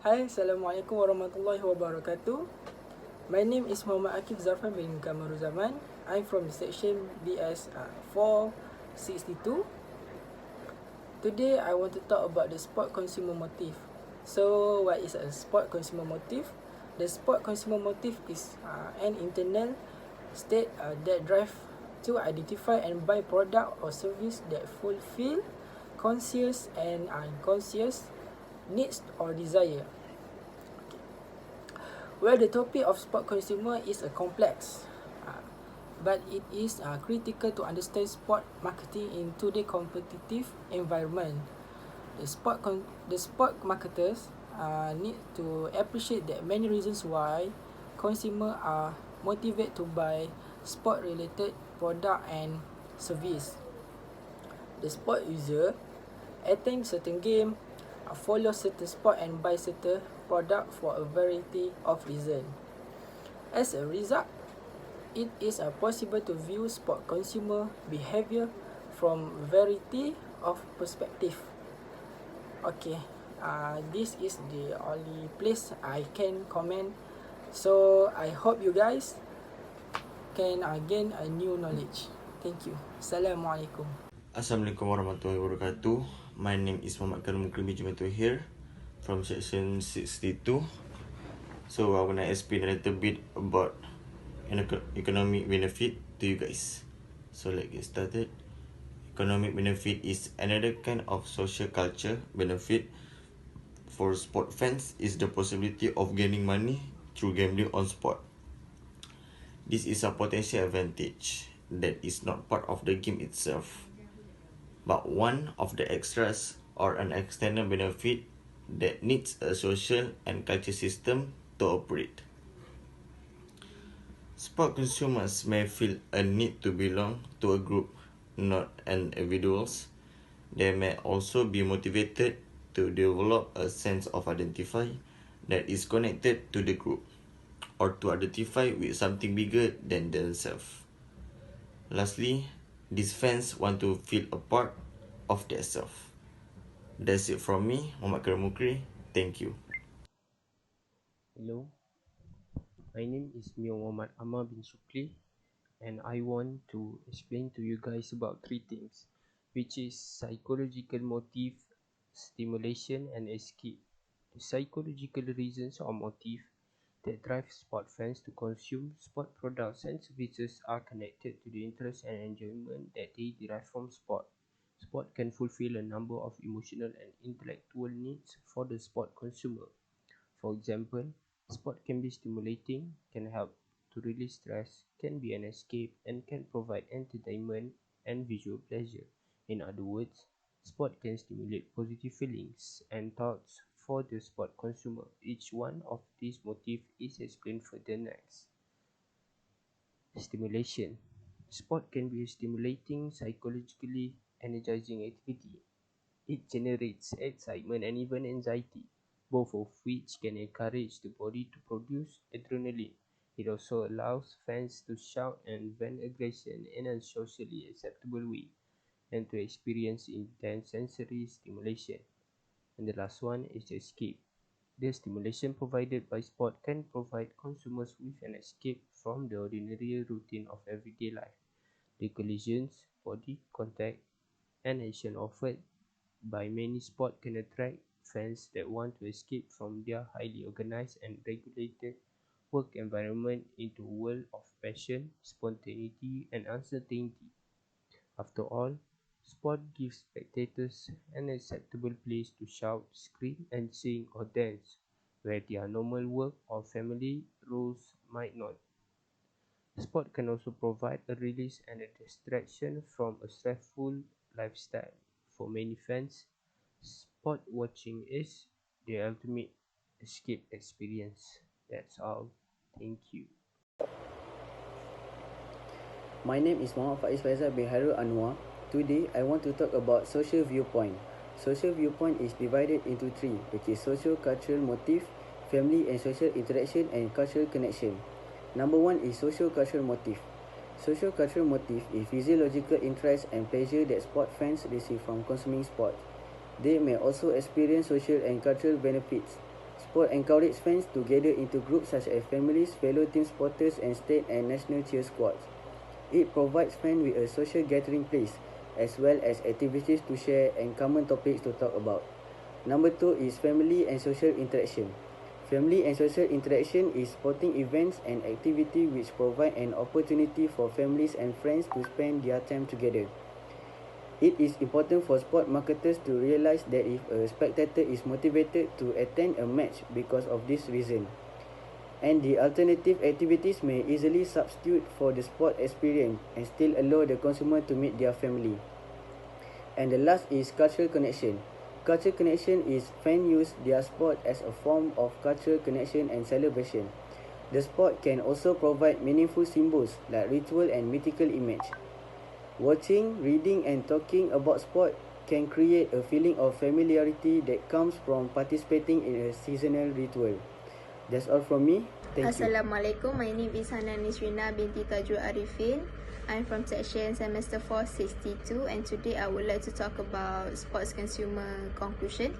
Hai, Assalamualaikum warahmatullahi wabarakatuh. My name is Muhammad Akif Zarfan bin Kamaruzaman. I'm from section BS 462. Today I want to talk about the sport consumer motive. So what is a sport consumer motive? The sport consumer motive is an internal state that drive to identify and buy product or service that fulfill conscious and unconscious needs or desire. Well, the topic of sport consumer is a complex, but it is critical to understand sport marketing in today's competitive environment. The sport marketers need to appreciate that many reasons why consumers are motivated to buy sport-related product and service. The sport user attend certain game, follow certain sport and buy certain product for a variety of reasons. As a result, it is possible to view sport consumer behavior from variety of perspective. Okay, this is the only place I can comment. So I hope you guys can gain a new knowledge. Thank you. Assalamualaikum. Assalamualaikum warahmatullahi wabarakatuh. My name is Muhammad Karim Jumato here from section 62. So I want to explain a little bit about an economic benefit to you guys. So let's get started. Economic benefit is another kind of social culture benefit for sport fans is the possibility of gaining money through gambling on sport. This is a potential advantage that is not part of the game itself, but one of the extras or an external benefit that needs a social and culture system to operate. Sport consumers may feel a need to belong to a group, not an individuals. They may also be motivated to develop a sense of identify that is connected to the group, or to identify with something bigger than themselves. Lastly, these fans want to feel a part of themselves. That's it from me, Muhammad Karamukri. Thank you. Hello, my name is Mio Muhammad Ammar bin Shukli, and I want to explain to you guys about three things, which is psychological motive, stimulation, and escape. The psychological reasons or motive that drive sport fans to consume sport products and services are connected to the interest and enjoyment that they derive from sport. Sport can fulfill a number of emotional and intellectual needs for the sport consumer. For example, sport can be stimulating, can help to release stress, can be an escape, and can provide entertainment and visual pleasure. In other words, sport can stimulate positive feelings and thoughts for the sport consumer. Each one of these motifs is explained further next. Stimulation. Sport can be a stimulating, psychologically energizing activity. It generates excitement and even anxiety, both of which can encourage the body to produce adrenaline. It also allows fans to shout and vent aggression in a socially acceptable way, and to experience intense sensory stimulation. And the last one is escape. The stimulation provided by sport can provide consumers with an escape from the ordinary routine of everyday life. The collisions, body contact, and action offered by many sports can attract fans that want to escape from their highly organized and regulated work environment into a world of passion, spontaneity, and uncertainty. After all, sport gives spectators an acceptable place to shout, scream, and sing or dance, where their normal work or family roles might not. Sport can also provide a release and a distraction from a stressful lifestyle. For many fans, sport watching is the ultimate escape experience. That's all. Thank you. My name is Muhammad Faiz Faizal bin Harul Anwar. Today, I want to talk about social viewpoint. Social viewpoint is divided into three, which is social cultural motive, family and social interaction, and cultural connection. Number one is social cultural motive. Social cultural motive is physiological interest and pleasure that sport fans receive from consuming sport. They may also experience social and cultural benefits, Sport encourages fans to gather into groups such as families, fellow team supporters, and state and national cheer squads. It provides fans with a social gathering place, as well as activities to share and common topics to talk about. Number 2 is family and social interaction. Family and social interaction is sporting events and activity which provide an opportunity for families and friends to spend their time together. It is important for sport marketers to realize that if a spectator is motivated to attend a match because of this reason, and the alternative activities may easily substitute for the sport experience and still allow the consumer to meet their family. And the last is cultural connection. Cultural connection is fans use their sport as a form of cultural connection and celebration. The sport can also provide meaningful symbols like ritual and mythical image. Watching, reading and talking about sport can create a feeling of familiarity that comes from participating in a seasonal ritual. That's all from me. Thank you. Assalamualaikum. My name is Hana Nisrina binti Tajul Arifin. I'm from section semester 462 and today I would like to talk about sports consumer conclusion.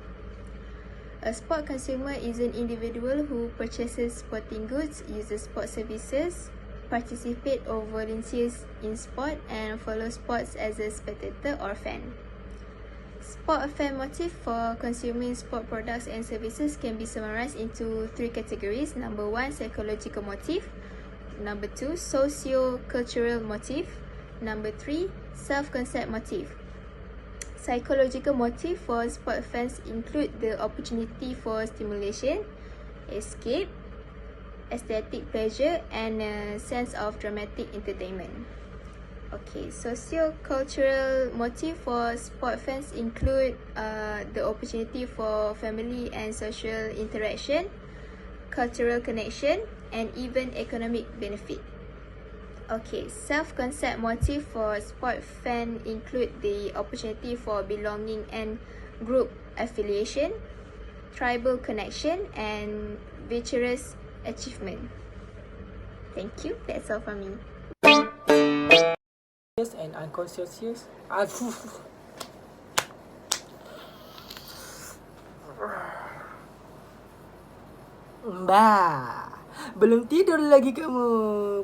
A sport consumer is an individual who purchases sporting goods, uses sport services, participate or volunteers in sport and follow sports as a spectator or fan. Sport fan motive for consuming sport products and services can be summarized into 3 categories. Number 1, psychological motive. Number 2, socio-cultural motive. Number 3, self-concept motive. Psychological motive for sport fans include the opportunity for stimulation, escape, aesthetic pleasure and a sense of dramatic entertainment. Okay, socio-cultural motive for sport fans include the opportunity for family and social interaction, cultural connection, and even economic benefit. Okay, self-concept motive for sport fan include the opportunity for belonging and group affiliation, tribal connection, and virtuous achievement. Thank you. That's all from me. And unconscious. Bah, belum tidur lagi kamu.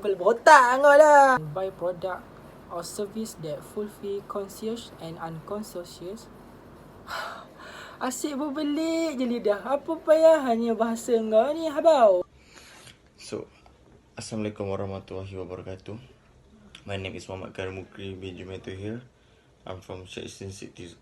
Kepala botak kau lah. Buy product or service that fulfill conscious and unconscious. Asyik berbelik je lidah. Apa payahnya bahasa kau ni, habau? So, Assalamualaikum warahmatullahi wabarakatuh. My name is Muhammad Karim Mukri bin Jumaito here. I'm from section 60.